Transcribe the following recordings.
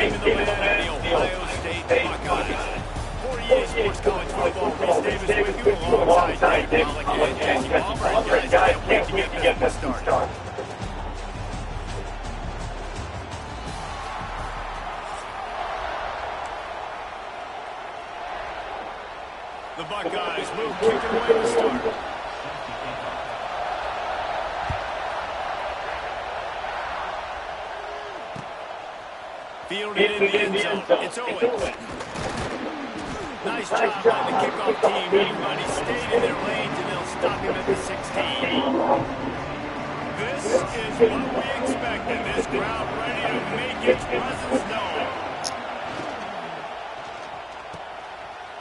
name of the man, the Ohio State Buckeyes. 48 Sports College Football, Reese Davis with you alongside Dave Pollock and Jesse Palmer. And guys, can't wait to get this started. The Buckeyes will kick it away to start. Fielded in the end zone. It's Owens. Nice job by the kickoff team. Everybody stayed in their lanes, and they'll stop him at the 16. This is what we expected. This crowd ready to make its presence known.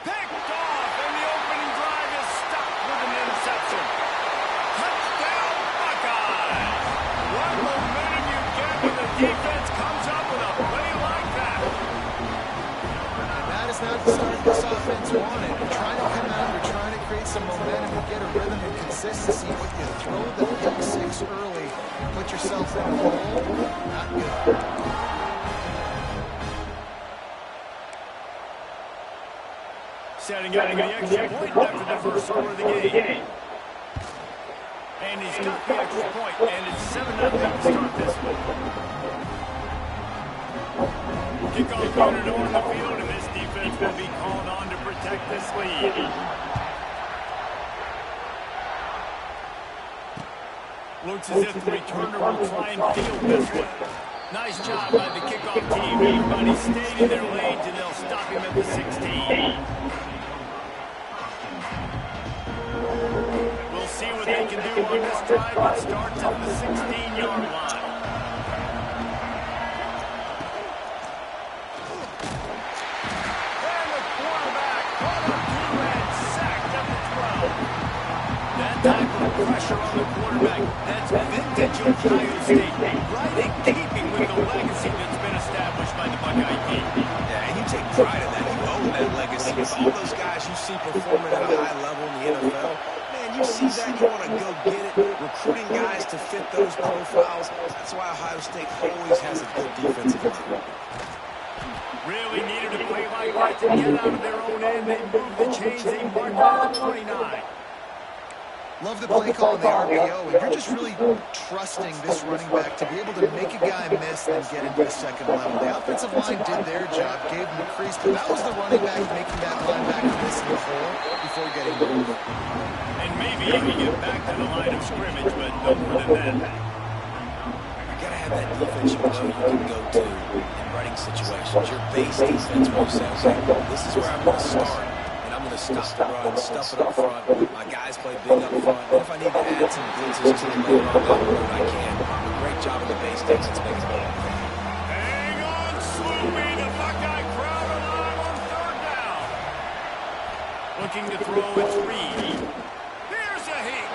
Picked off, and the opening drive is stopped with an interception. Touchdown, Buckeyes! What momentum you get when the defense comes up with a play like that. That is not the start this offense wanted. You're trying to come out, you're trying to create some momentum and get a rhythm and consistency, but you throw the pick six early, put yourself in a hole, not good. Setting up for the extra point after the first score of the game. And he's got the extra point, and it's 7-0 to start this one. Kickoff unit on the field, and this defense will be called on to protect this lead. Looks as if the returner will try and field this one. Nice job by the kickoff team. Everybody stayed in their lanes, and they'll stop him at the 16. We'll see what they can do on this drive. It starts at the 16-yard line. And the quarterback caught up to and sacked at the 12. That type of pressure on the quarterback, that's vintage Ohio State, right in keeping with the legacy that's been established by the Buckeye team. Yeah, and you take pride in that. You own that legacy. With all those guys you see performing at a high level in the NFL, man, you see that, you want to go get it. Recruiting guys to fit those profiles. That's why Ohio State always has a good defensive line. Really needed a play like that to get out of their own end. They moved the chains. They marked out the 29. Love the play call in the RPO, and you're just really trusting this running back to be able to make a guy miss and get into the second level. The offensive line did their job, gave him a crease, but that was the running back making that linebacker miss in the hole before getting moved. And maybe he can get back to the line of scrimmage, but no more than that. You got to have that defense you know you can go to in running situations. Your base defense will say, okay, this is where I'm going to start. I'm going to stop the run, stuff it up front. My guys play big up front. And if I need to add some blitzes to them later on down the road, I can. Great job in the base defense making it all. Hang on, Sloopy. The Buckeye crowd alive on third down. Looking to throw, it's Reed. Here's a heat.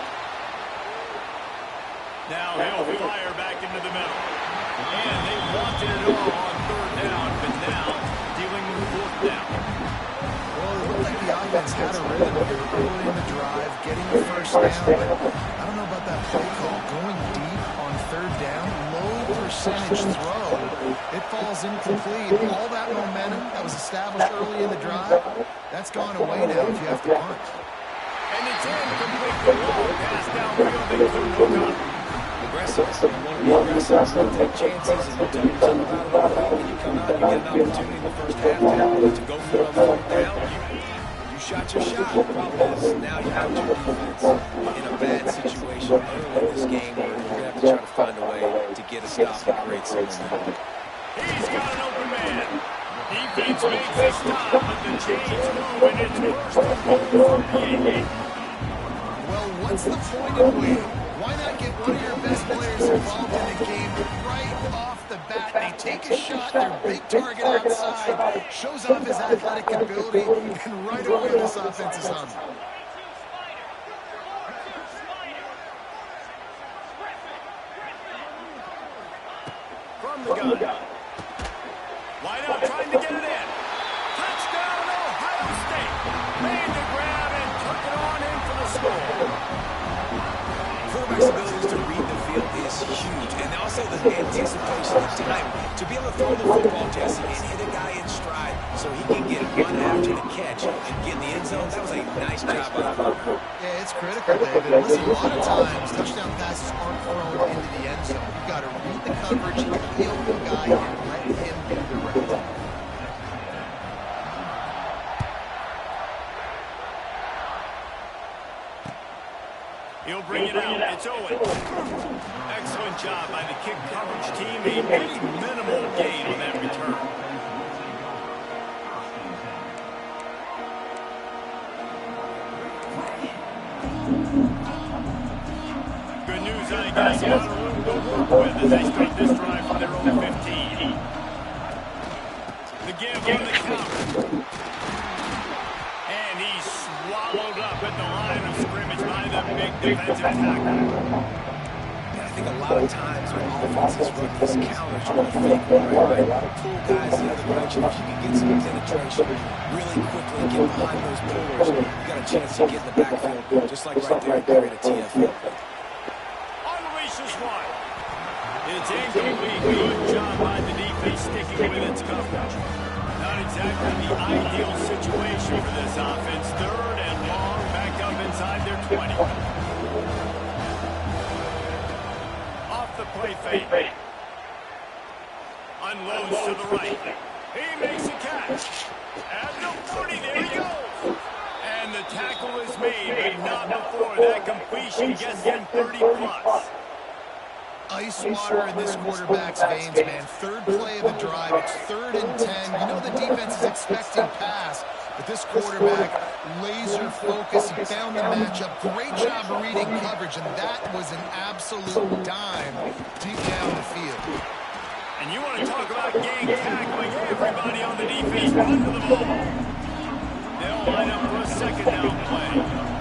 Now he'll fire back into the middle. And they wanted it all on third down, but now dealing with fourth down. The offense had a rhythm here early in the drive, getting the first down, but I don't know about that play call. Going deep on third down, low percentage throw, it falls incomplete. All that momentum that was established early in the drive, that's gone away now if you have to punt. And it's incomplete. The long pass downfield into O'Connor. Aggressive. You want to be aggressive, take chances, and you don't jump out of the play. When you come out, you get an opportunity in the first half to go for it on fourth down. You shot your shot. The problem is now you have your defense in a bad situation early in this game where you're going to have to try to find a way to get a stop and create some momentum. He's got an open man. Defense makes a stop, but the chains move, and it's first and goal from the 8. Well, what's the point of waiting? Why not get one of your best players involved in the game right off the bat? They take a shot, their big target outside, shows off his athletic ability, and right away this offense is humming. From the gun. Wide out, trying to get it in. Touchdown, Ohio State. Made the grab and took it on in for the score. Quarterback's ability to read the field is huge, and also the anticipation of time. To be able to throw the football, Jesse, and hit a guy in stride so he can get one after the catch and get in the end zone, that was a nice job by the quarterback. Yeah, it's critical, David. Listen, a lot of times touchdown passes aren't thrown into the end zone. You've got to read the coverage, hit the open guy, and let him do the rest. He'll bring it out. It's Owens. Excellent job by the kick coverage team. A pretty minimal gain on that return. Good news, I guess. A lot of room to work with as they start this drive from their own 15. The give on the counter. And he's swallowed up at the line of scrimmage by the big defensive tackle. I think a lot of times when offenses run these counters, you're going to fake one, right? Pull guys the other direction. If you can get some penetration really quickly, get behind those pullers, you got a chance to get in the backfield, just like right there, create a TFL. Unleashes one. It's incomplete. Good job by the defense sticking with its coverage. Not exactly the ideal situation for this offense. Third and long, back up inside their 20. Off the play fake. Unloads to the right. He makes a catch. At the 40, there he goes. And the tackle is made, but not before that completion gets him 30+. Ice water in this quarterback's veins, man. Third play of the drive. It's 3rd and 10. You know the defense is expecting pass, but this quarterback, laser focus. He found the matchup. Great job of reading coverage, and that was an absolute dime deep down the field. And you want to talk about gang tackling. Everybody on the defense run to the ball. They'll line up for a second down play.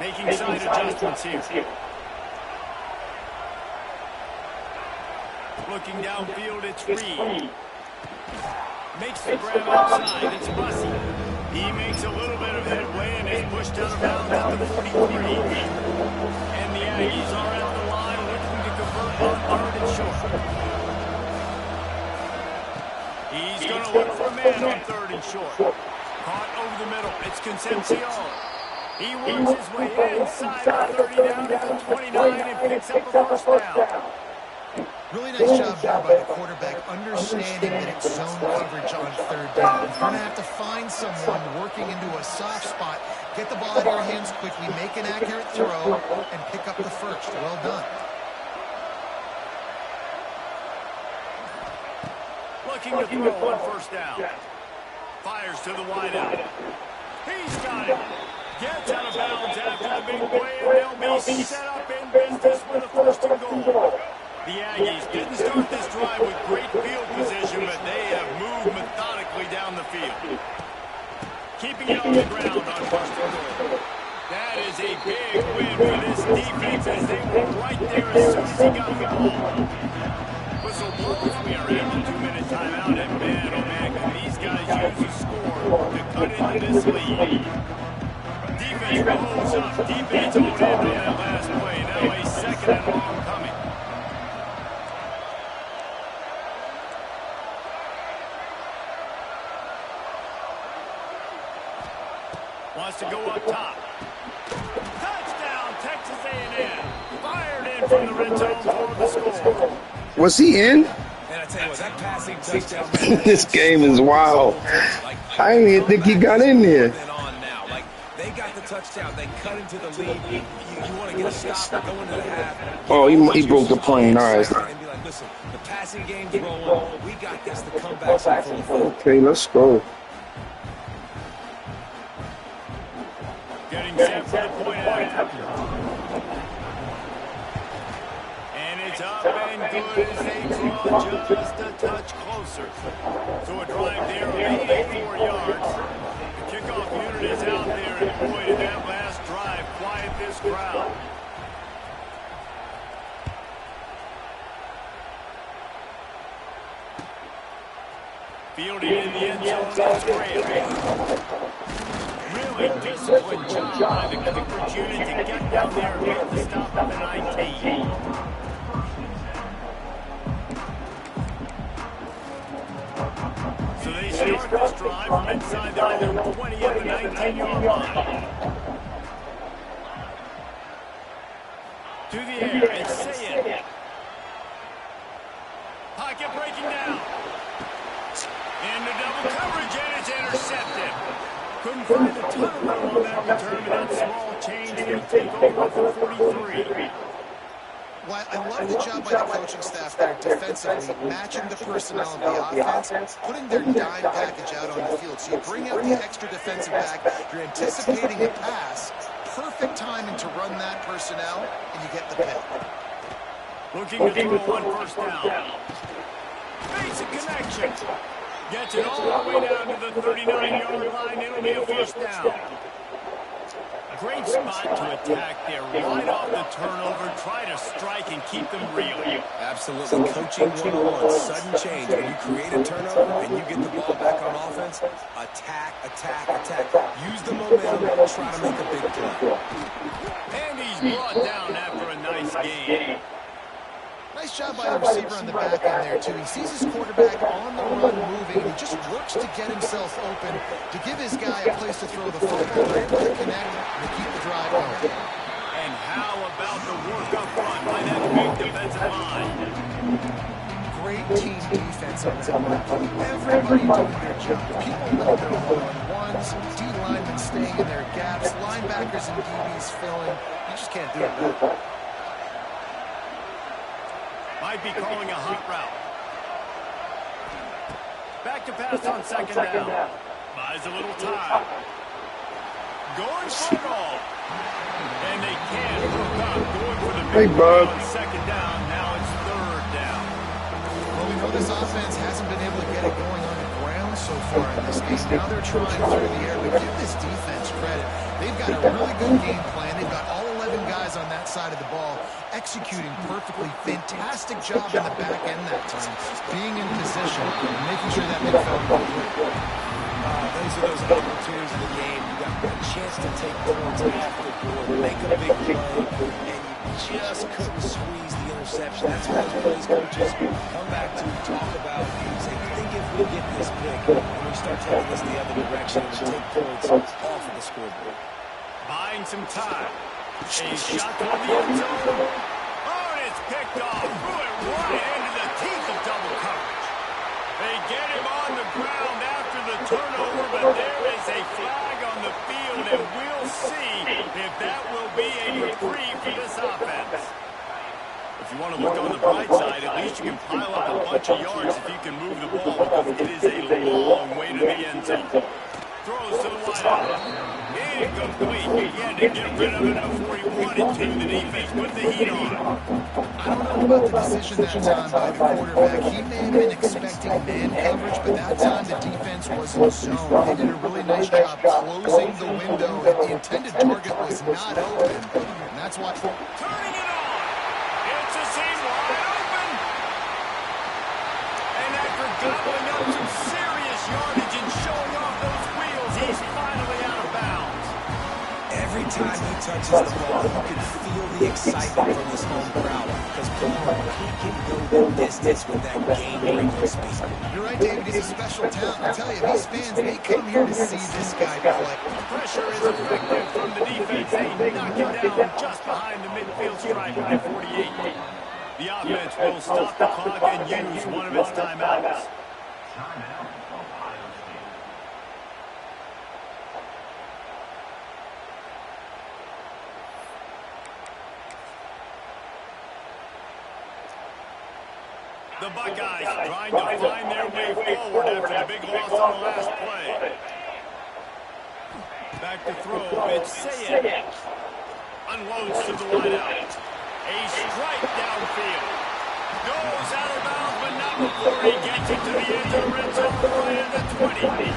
Making side adjustments here. Looking downfield, it's Reed. Makes the grab outside, it's Bussey. He makes a little bit of headway and is pushed out of bounds at the 43. And the Aggies are at the line looking to convert on 3rd and short. He's going to look for a man on 3rd and short. Caught over the middle, it's Concepcion. He works his way inside the 30 down to the 29 and picks up a first down. Really nice job there by the quarterback, understanding that it's zone coverage on 3rd down. You're going to have to find someone working into a soft spot, get the ball out of your hands quickly, make an accurate throw, and pick up the first. Well done. Looking to throw on 1st down. Fires to the wideout. He's got it. Gets out of bounds after the big play, and they'll be set up in business with a 1st and goal. The Aggies didn't start this drive with great field position, but they have moved methodically down the field. Keeping it on the ground on 1st and goal. That is a big win for this defense as they were right there as soon as he got the ball. Whistle blows. We are at the 2-minute timeout, and man, oh man, can these guys use a score to cut into this lead. Defense blows up. Defense hold in on that last play. Now a 2nd and long coming. Wants to go up top. Touchdown, Texas A&M. Fired in from the red zone for the score. Was he in? And I tell you what, that passing touchdown. This game is wild. I didn't even think he got in there. They got the touchdown. They cut into the lead. You want to get a stop, go into the half. Oh, he broke the plane. All right. And be like, listen, the passing game's rolling. We got this. The comeback's in full effect. Okay, let's go. Getting set for the point after. And it's up and good as they draw just a touch closer. So a drive there of 84 yards. The kickoff unit is out there, and boy, did that last drive quiet this crowd. in the end zone. That's great. Really disciplined job by the coverage unit to get down there and make the stop at the 19. So they start this drive from inside their own 20 at the 19-yard line. To the air, it's Sayed. Pocket breaking down. Into double coverage, and it's intercepted. Couldn't find a ton of room on that return, but that small change will take over for 43. Well, I love the job by the coaching staff there defensively, matching the personnel of the offense, putting their dime package out on the field. So you bring out the extra defensive back, you're anticipating a pass, perfect timing to run that personnel, and you get the pick. Looking to throw on first down. Makes a connection. Gets it all the way down to the 39-yard line. It'll be a first down. Great spot to attack there. Right off the turnover. Try to strike and keep them real. Absolutely. Coaching 101. Sudden change. When you create a turnover and you get the ball back on offense, attack, attack, attack. Use the momentum. Try to make a big play. And he's brought down after a nice game. Nice job by the receiver on the back end there, too. He sees his quarterback on the run moving, and he just works to get himself open to give his guy a place to throw the football. They're able to connect and to keep the drive going. And how about the work up front by that big defensive line? Great team defense on that one. Everybody doing their job. People know their one-on-ones, D-linemen staying in their gaps, linebackers and DBs filling. You just can't do it. Might be calling a hot route. Back to pass on second down. Buys a little time. Going for it all. And they can't hook up. Going for the big play on second down. Now it's third down. Well, we know this offense hasn't been able to get it going on the ground so far in this game. Now they're trying through the air. But give this defense credit. They've got a really good game plan. They've got all 11 guys on that side of the ball executing perfectly. Fantastic job in the back end that time. Being in position and making sure that midfield goes through. Those are those opportunities in the game. You got a chance to take points off the board, make a big play, and you just couldn't squeeze the interception. That's what those plays coaches come back to talk about. Say, think if we get this pick and we start taking this the other direction and take points off of the scoreboard. Buying some time. A shot toward the end zone. Oh, and it's picked off. Threw it right into the teeth of double coverage. They get him on the ground after the turnover, but there is a flag on the field, and we'll see if that will be a reprieve for this offense. If you want to look on the bright side, at least you can pile up a bunch of yards if you can move the ball, because it is a long way to the end zone. Throws to the wideout. Incomplete. He had to get rid of it before he wanted to. The defense put the heat on. I don't know about the decision that time by the quarterback. He may have been expecting man coverage, but that time the defense was in zone. They did a really nice job closing the window. The intended target was not open, and that's why. Turning it on. It's a seam wide open. And after gobbling up some serious yardage and showing off those wheels, he's finally out of bounds. Every time he touches the ball, you can feel the excitement from this home crowd. Because he can go the distance with that game-breaking speed. You're right, David. He's a special talent. I tell you, these fans, they come here to see this guy play. Pressure is effective from the defense. They knock him down just behind the midfield stripe at 48. The offense will stop the clock and use one of its timeouts. The Buckeyes trying to find their way forward after the big loss on the last play. Back to throw. It's Sayed. Unloads to the wideout. A strike downfield. Goes out of bounds, but not before he gets it to the edge of the red zone right at the 20.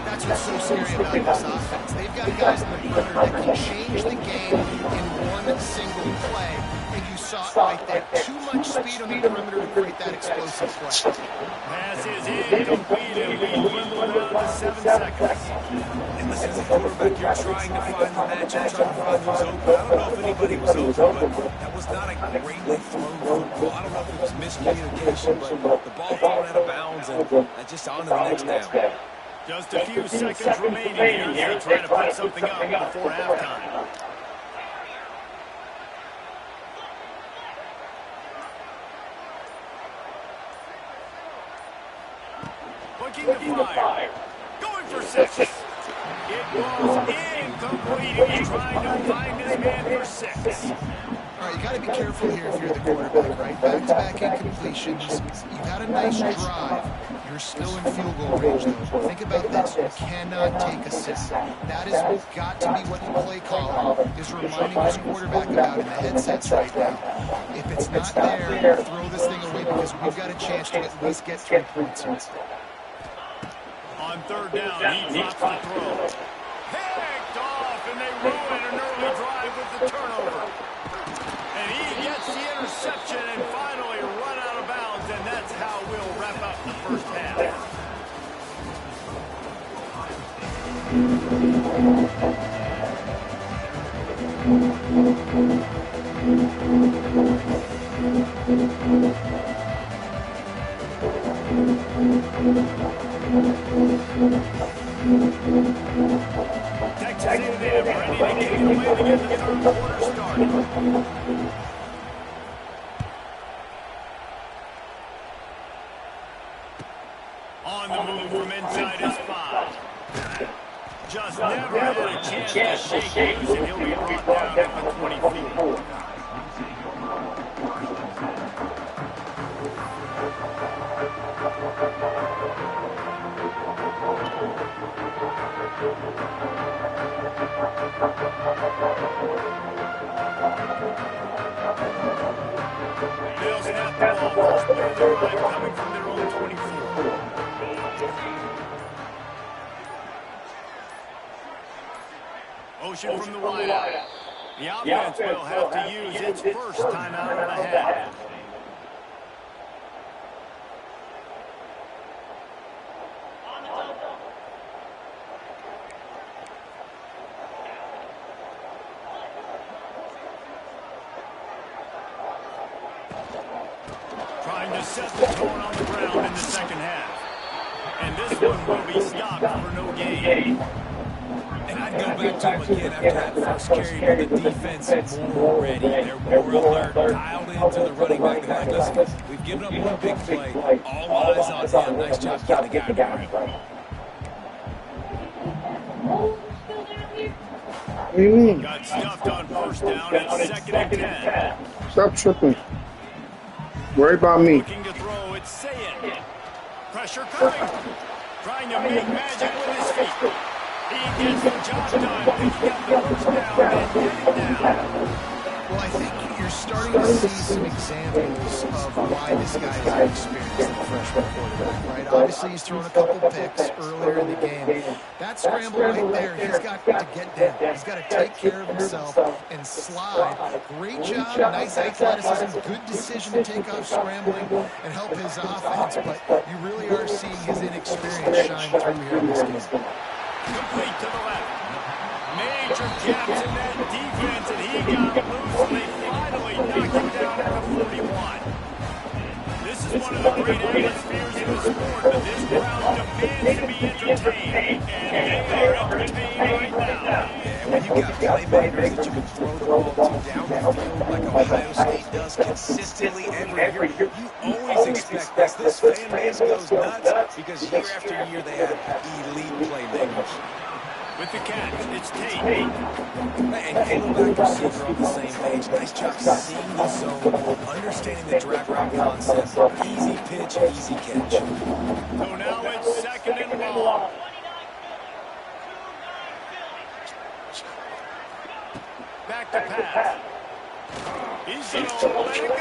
That's what's so scary about this offense. They've got guys in the perimeter that can change the game in one single play. And you saw it right there. Too much speed on the perimeter to create that explosive play. Pass is incomplete lead, and we dwindle down to 7 seconds. And listen, as a quarterback, you're trying to find the matchup, trying to find who's open. I don't know if anybody was open, but that was not a greatly thrown football. I don't know if it was miscommunication, but the ball thrown out of bounds, and just on to the next down. Just a few seconds remaining here as they try to put something up before halftime. Looking to fire. Going for 6. It goes incomplete. He's trying to find his man for 6. All right, you got to be careful here if you're the quarterback, right? Back-to-back incompletions. You've had a nice drive. You're still in field goal range, though. Think about this. You cannot take a sack. That has got to be what the play caller is reminding his quarterback about in the headsets right now. If it's not there, throw this thing away because we've got a chance to at least get 3 points here. On third down, he drops the throw. Picked off, and they ruin an early drive with the turnover. And he gets the interception and finally run out of bounds, and that's how we'll wrap up the first half. Texas A&M ready to get away to get the third quarter started. On the move from inside his 5. Just never had a chance to shake loose, and he'll be brought down at the 24. They'll snap the ball. First play of the drive coming from their own 24. Ocean from the wideout. The offense will have to use its first timeout of the half. Trying to set the tone on the ground in the second half. And this one will be stopped for no gain. And I'd go back to him again after that first carry, but the defense more ready. They're more alert, dialed into the running back. They're like, listen, we've given up one big play. All eyes on him. Nice job getting the guy to the ground. What do you mean? Got stuffed on first down at 2nd and 10. Stop tripping. Worry about me. Looking to throw, it's Saying. Pressure coming. Trying to make magic with his feet. He gets the job done, picking up the first down and getting down. Well, I think you're starting to see some examples of why this guy is an experienced freshman quarterback, right? Obviously, he's thrown a couple picks earlier in the game. That scramble right there, he's got to get down. He's got to take care of himself and slide. Great job, nice athleticism, good decision to take off scrambling and help his offense, but you really are seeing his inexperience shine through here in this game. Complete to the left. Major gaps in that defense, and he got loose, and they finally knocked him down at the 41. This is one of the great atmospheres in the sport, but this crowd demands to be entertained, and they are entertained right now. And when you've got playmakers that you can throw the ball to down the field like Ohio State does consistently every year, you always expect this. This fan base goes nuts because year after year they have elite playmakers. With the catch, it's Tate. And quarterback receiver on the same page. Nice job seeing the zone, understanding the drag route concept. Easy pitch, easy catch. So now it's 2nd and long. Back to pass. He's going to let it go.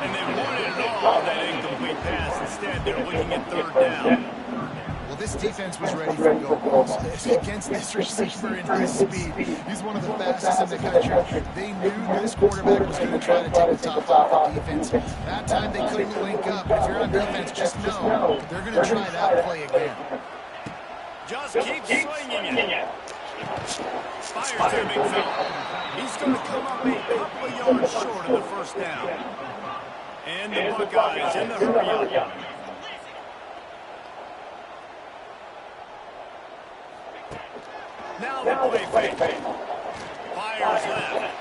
And they wanted it all on that incomplete pass. Instead, they're looking at 3rd down. Well, this defense was ready for go balls. Against this receiver and his speed, he's one of the fastest in the country. They knew this quarterback was going to try to take the top off the defense. That time they couldn't link up. If you're on defense, just know they're going to try that play again. Just keep swinging it. Fires to the big fella. He's going to come up a couple of yards short of the first down. And the Buckeyes in the hurry up. Now the play fake. Fires left.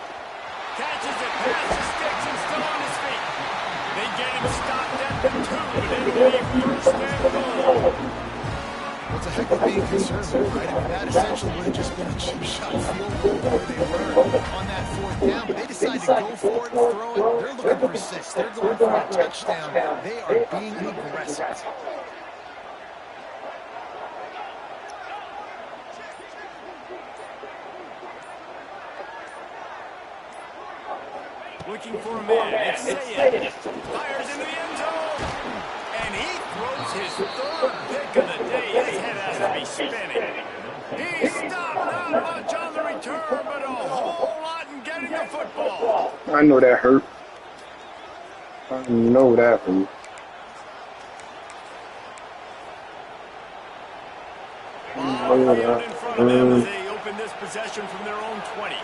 Catches it past the sticks and still on his feet. They get him stopped at the 2, but it'll be first and goal. Well, it's a heck of being conservative, right? I mean, that essentially would have just been a cheap shot field goal where they were on that 4th down, but they decided to go for it and throw it. They're looking for 6. They're going for a touchdown. They are being aggressive. Looking for a man. It's Sayed. Fires into the end zone. And he throws his 3rd pick of the day. His head has to be spinning. He stopped not much on the return, but a whole lot in getting the football. I know that hurt. I know that hurt. Ball field in front of them as they open this possession from their own 20.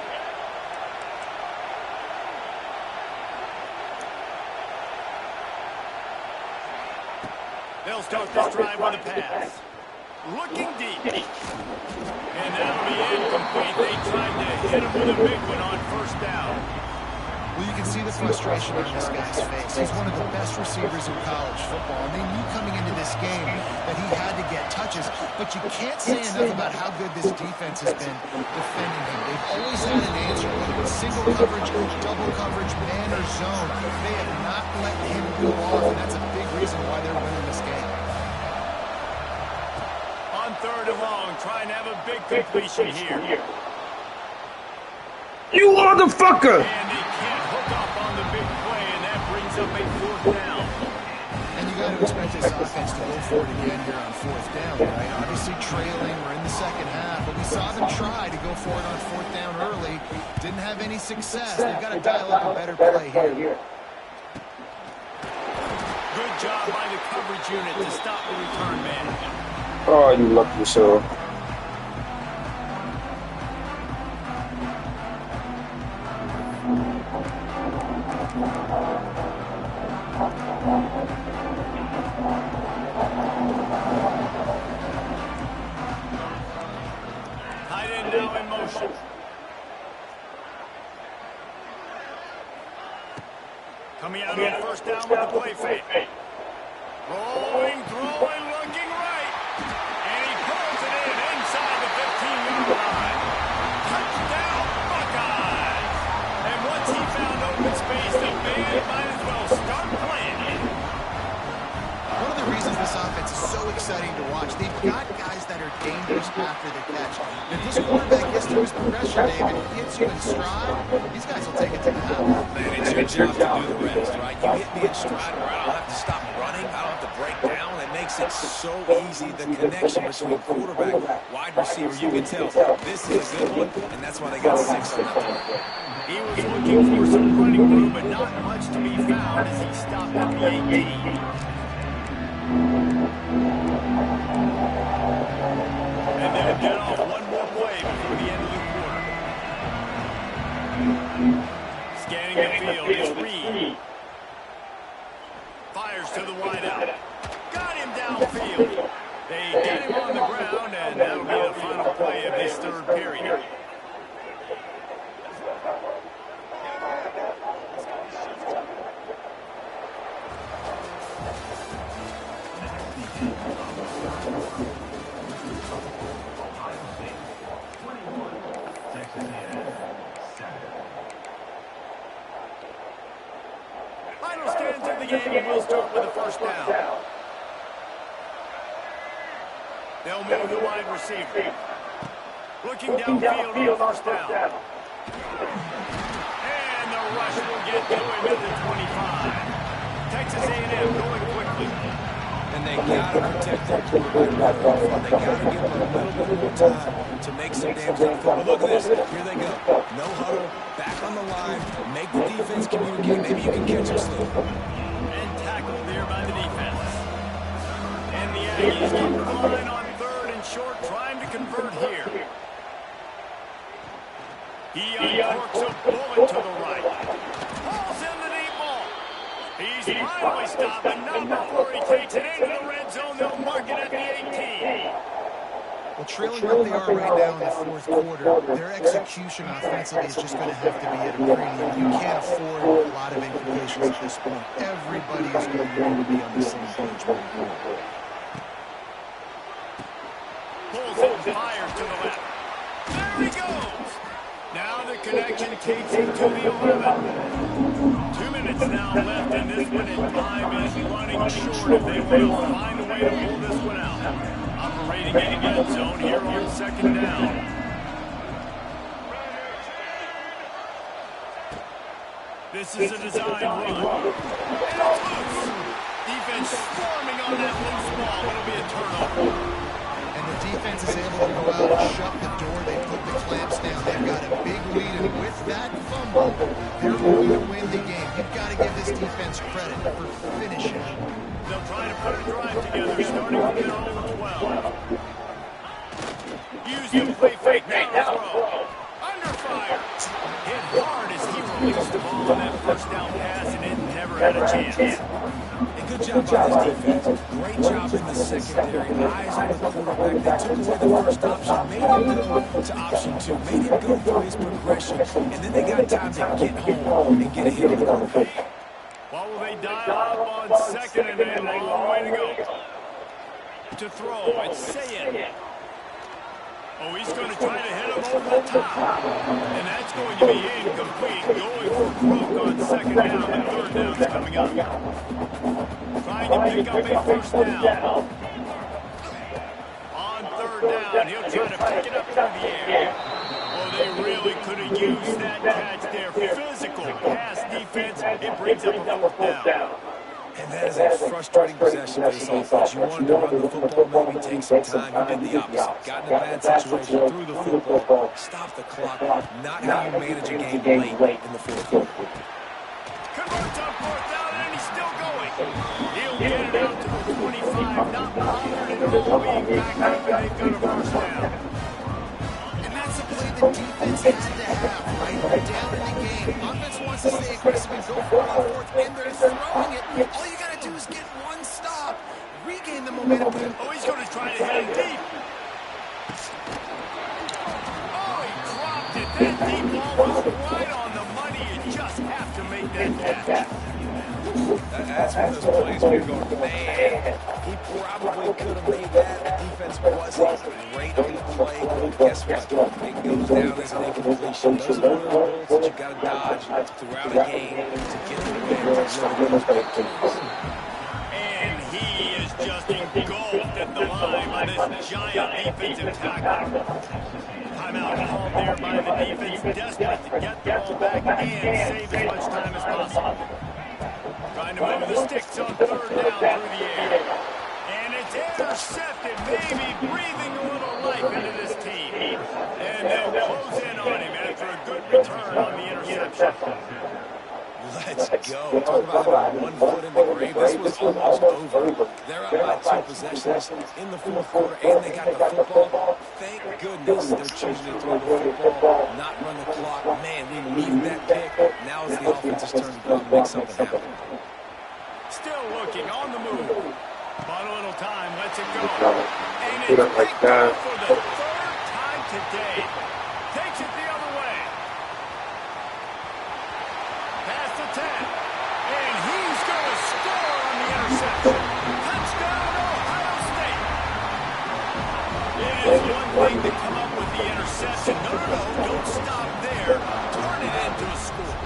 They'll start this drive with a pass. Looking deep. And that'll be incomplete. They tried to hit him with a big one on first down. Well, you can see the frustration on this guy's face. He's one of the best receivers in college football, and they knew coming into this game that he had to get touches, but you can't say enough about how good this defense has been defending him. They've always had an answer, whether it's single coverage, double coverage, man or zone. They have not let him go off, and that's a big reason why they're winning this game. On 3rd and long, trying to have a big completion here. You motherfucker! And they can't hook up on the big play, and that brings up a 4th down. And you got to expect this offense to go for it again here on 4th down, right? Obviously trailing, we're in the second half, but we saw them try to go for it on 4th down early. Didn't have any success. They've got to dial up a better play here. Good job by the coverage unit to stop the return man. Oh, you lucky so. Tight end now in motion. Coming out on first down with the play fake. Rolling, throwing, looking right. And he pulls it in inside the 15-yard line. Touchdown, Buckeyes. And once he found open space, the band might as well start playing. One of the reasons this offense is so exciting to watch, they've got guys that are dangerous after the catch. If this quarterback gets to his progression, David, he hits you in stride, these guys will take it to the house. Man, it's your job to do the rest, right? You hit me in stride where I don't have to stop running, I don't have to break down. It makes it so easy, the connection between quarterback, wide receiver. You can tell this is a good one, and that's why they got 6 on that play. He was looking for some running room, but not much to be found as he stopped at the 18. And they'll get off one more play before the end of the quarter. Scanning the field is Reed. Fires to the wideout. Got him downfield. They get him on the ground, and that'll be the final play of this 3rd period. Final stands of the game, and we'll start with the first down. They'll move the wide receiver. Looking downfield on the first down. And the rush will get to him at the 25. Texas A&M going quickly. And they got to protect their quarterback better. They got to give him a little bit more time to make some damage on the field. But look at this. Here they go. No huddle. Back on the line. Make the defense communicate. Maybe you can catch them still. And tackled there by the defense. And the Aggies keep the line on third and short, trying to convert here. He uncorks a bullet to the right. Falls in the deep ball. He's finally stopped, but not before he takes it into the red zone. They'll mark it at the 18. Well, trailing what they are right now in the fourth quarter, their execution offensively is just going to have to be at a premium. You can't afford a lot of implications at this point. Everybody is going to want to be on the same page moving forward. Pulls it, fires to the left. There he goes. Now the connection takes him to the 11. 2 minutes now left in this one, and time is running short if they want to find a way to pull this one out. Operating in the end zone here on second down. This is a design run. And it's loose. Defense swarming on that loose ball. It'll be a turnover. And the defense is able to go out and shut the door. They put the clamps down. They've got a big lead, and with that fumble, they're going to win the game. You've got to give this defense credit for finishing. They'll try to put a drive together, starting from their own 12. Use the play fake now throw. Under fire. Hit hard as he released the ball on that first down pass, and it never had a chance. And good job by this defense. Great job in the secondary. Eyes on the quarterback. They took away the first option, made him go to option 2, made him go through his progression, and then they got time to get home and get ahead of the quarterback. What will they dial up on second and a long way to go? To throw, it's Sayin. Oh, he's going to try to hit him over the top. And that's going to be incomplete. Going for broke on second down, and third down's coming up. Trying to pick up a first down. On third down, he'll try to pick it up through the air. Well, they really could have used that catch there. Physical pass defense. It brings up a fourth down. And that is a frustrating possession for this offense. You wanted to run the football, maybe take some time. You did the opposite. Got in a bad situation, threw the football, stopped the clock. Not how you manage a game late in the fourth quarter. Converts on fourth down, and he's still going. He'll get it out to the 25, not bothered at all being back up, and they've got a first down. And that's a play the defense had to have, right? They're down in the game. Offense wants to stay aggressive and go for the fourth, and they're throwing it. All you got to do is get one stop, regain the momentum. Oh, he's going to try to hit him deep. Oh, he dropped it. That deep ball was right on the money. You just have to make that catch. That's one of those plays where you're going, man, he probably could have made that. The defense wasn't great on the play. Guess what? It goes down as an incompletion. Those are one of the bullets that you got to dodge throughout a game to get the win to really those big teams. And he is just engulfed at the line by this giant defensive tackle. Timeout called there by the defense, desperate to get the ball back and save as much time as possible. Trying to move the sticks on third down through the air. And it's intercepted, maybe breathing a little life into this team. And they'll close in on him after a good return on the interception. Let's go. Talk about having 1 foot in the grave. This was almost over. They're up by 2 possessions in the fourth quarter, and they got the football. Thank goodness they're choosing to throw the football, not run the clock. Man, we needed that pick. Now it's the offense's turn to go and make something happen. Still looking on the move. But a little time, lets it go. And it's like that. for the third time today. Takes it the other way. Pass to 10. And he's going to score on the interception. Touchdown, Ohio State. It is one thing to come up with the interception. No, don't stop there. Turn it into a score.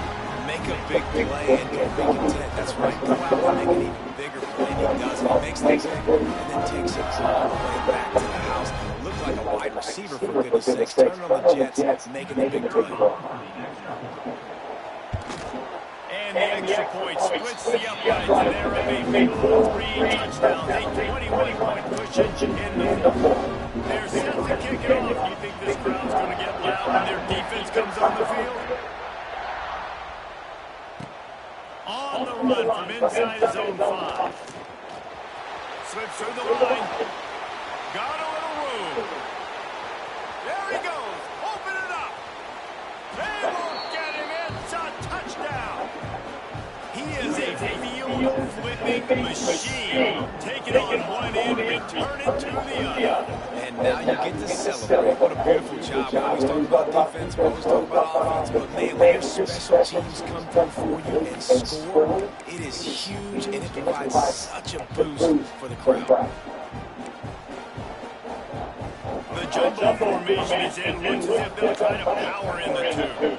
Make a big play and don't be content. That's right. Go out and make an even bigger play. And he does. He makes the big and then takes it all the way back to the house. Looked like a wide receiver, for goodness sakes. Turning on the Jets, making the big play. And And the extra point splits the uprights, and they're up a full 3 touchdowns, a 21-point push in the fourth. They're set to kick it off. You think this crowd's going to get loud when their defense comes on the field? On the run from inside his own 5. Slips through the line. Got a little room. There he goes. Open it up. They won't get him. It's a touchdown. He is a field-flipping machine. Take it on one end, return it to the other. And now you get to celebrate. What a beautiful job. We always talk about defense, we always talk about offense, but man, when your special teams come through for you and score, it is huge, and it provides such a boost for the crowd. The jumbo formation is in. Looks as if they'll try to power in the 2.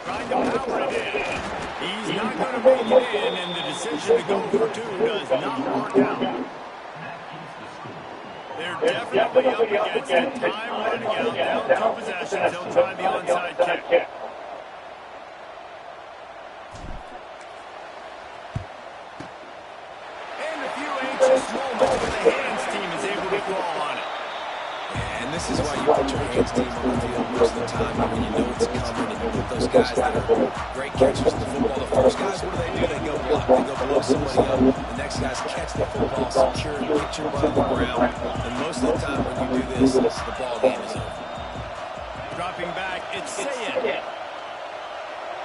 Trying to power it in. He's not going to make it in, and the decision to go for 2 does not work out. They're definitely up against it. Time running out. Down 2 possessions. They'll try the onside kick. And a few anxious moments where the hands team is able to call on it. And this is why you put your hands team on the field most of the time when you know it's coming, and you put those guys that are great catchers of the football. The first guys, what do? They go block. They go blow somebody up. The next guys catch the football, secure, get your butt on the ground. And most of the time when you do this, the ball game is over. Dropping back, it's Sayed.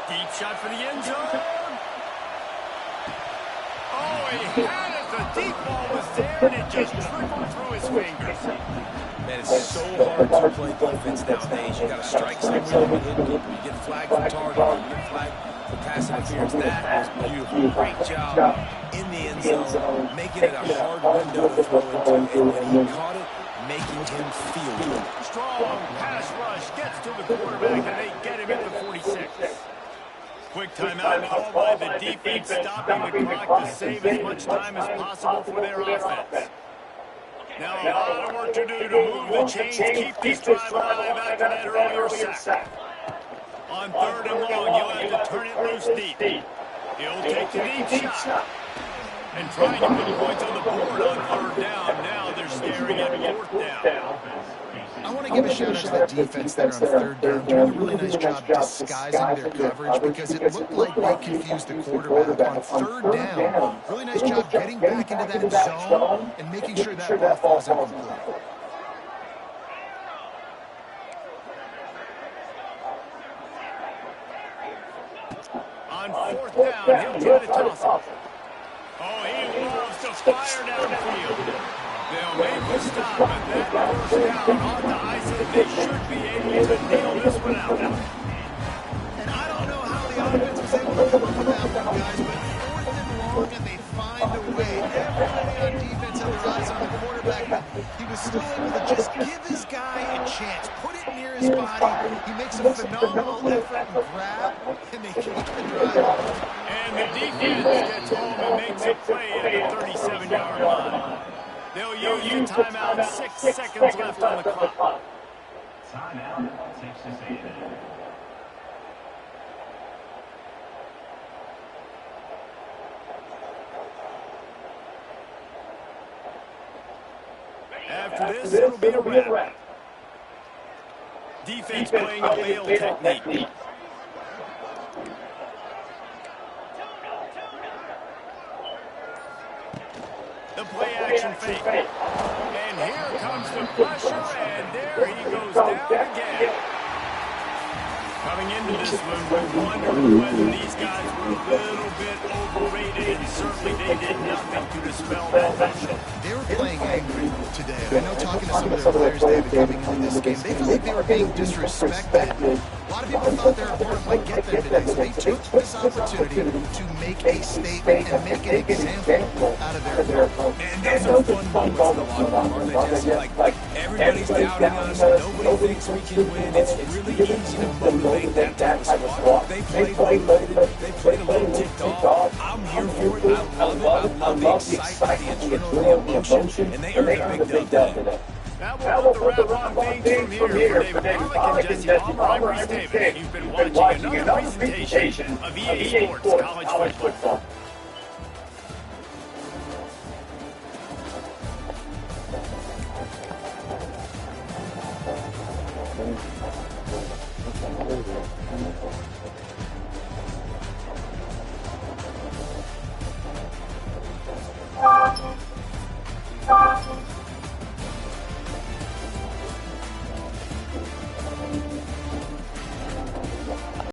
Deep shot for the end zone. Oh, he had it. The deep ball was there, and it just trickled through his fingers. Man, it's so hard to play defense nowadays. You got to strike somewhere, you hit people, you get flagged for targeting, you get flagged for pass interference. That was beautiful. Great job in the end zone, making it a hard window to throw into, and when he caught it, making him feel it. Strong pass rush gets to the quarterback, and they get him at the 46. Quick timeout called by the defense, stopping the clock to save as much time as possible for their offense. Now a lot of work to do to move the chains, keep this drive alive after that earlier sack. On 3rd and long, you'll have to turn it loose deep. He'll take the deep shot. And trying to put points on the board on 3rd down. Now they're staring at 4th down. I want to give a shout out to the defense there on 3rd down, doing a really nice job disguising their coverage because it looked like they confused the quarterback on 3rd down. Really nice job getting back into that zone and making sure that ball falls incomplete. On 4th down, he'll try to toss it. Oh, he loves to fire downfield. They'll make the stop, but that 1st down on the ice, they should be able to nail this one out. And I don't know how the offense was able to come up with that one, guys, but 4th and long, and they find a way. Everybody on defense had their eyes on the quarterback, but he was still able to just give his guy a chance, put it near his body. He makes a phenomenal effort and grab, and they keep the drive. And the defense gets home and makes a play at the 37-yard line. They'll use the timeout, 6 seconds left on the clock. Timeout, Texas A&M. After this, it'll be a wrap. Defense playing a bail technique. The play action fake. And here comes the pressure, and there he goes down again. Coming into this one, we wondered whether these guys were a little bit overrated, and certainly they did nothing to dispel that notion. They were playing angry today. I know talking to some of their players, David, coming into this game, they felt like they were being disrespected. A lot of people thought their opponent might get them today, so they took this opportunity to make a statement and make an example out of their opponent. And those are fun moments in the locker room, aren't they, Jesse? Like everybody's doubting us, nobody thinks we can win. It's really easy to motivate that type of squad. They played loaded, they played a little ticked off. I'm here for it. I love it. I love the excitement, the adrenaline, the emotion, and they earned a big dub today. from here for Dave Wallach and Jesse Palmer. I'm Reese Davis. You've been watching another presentation of EA Sports College Football.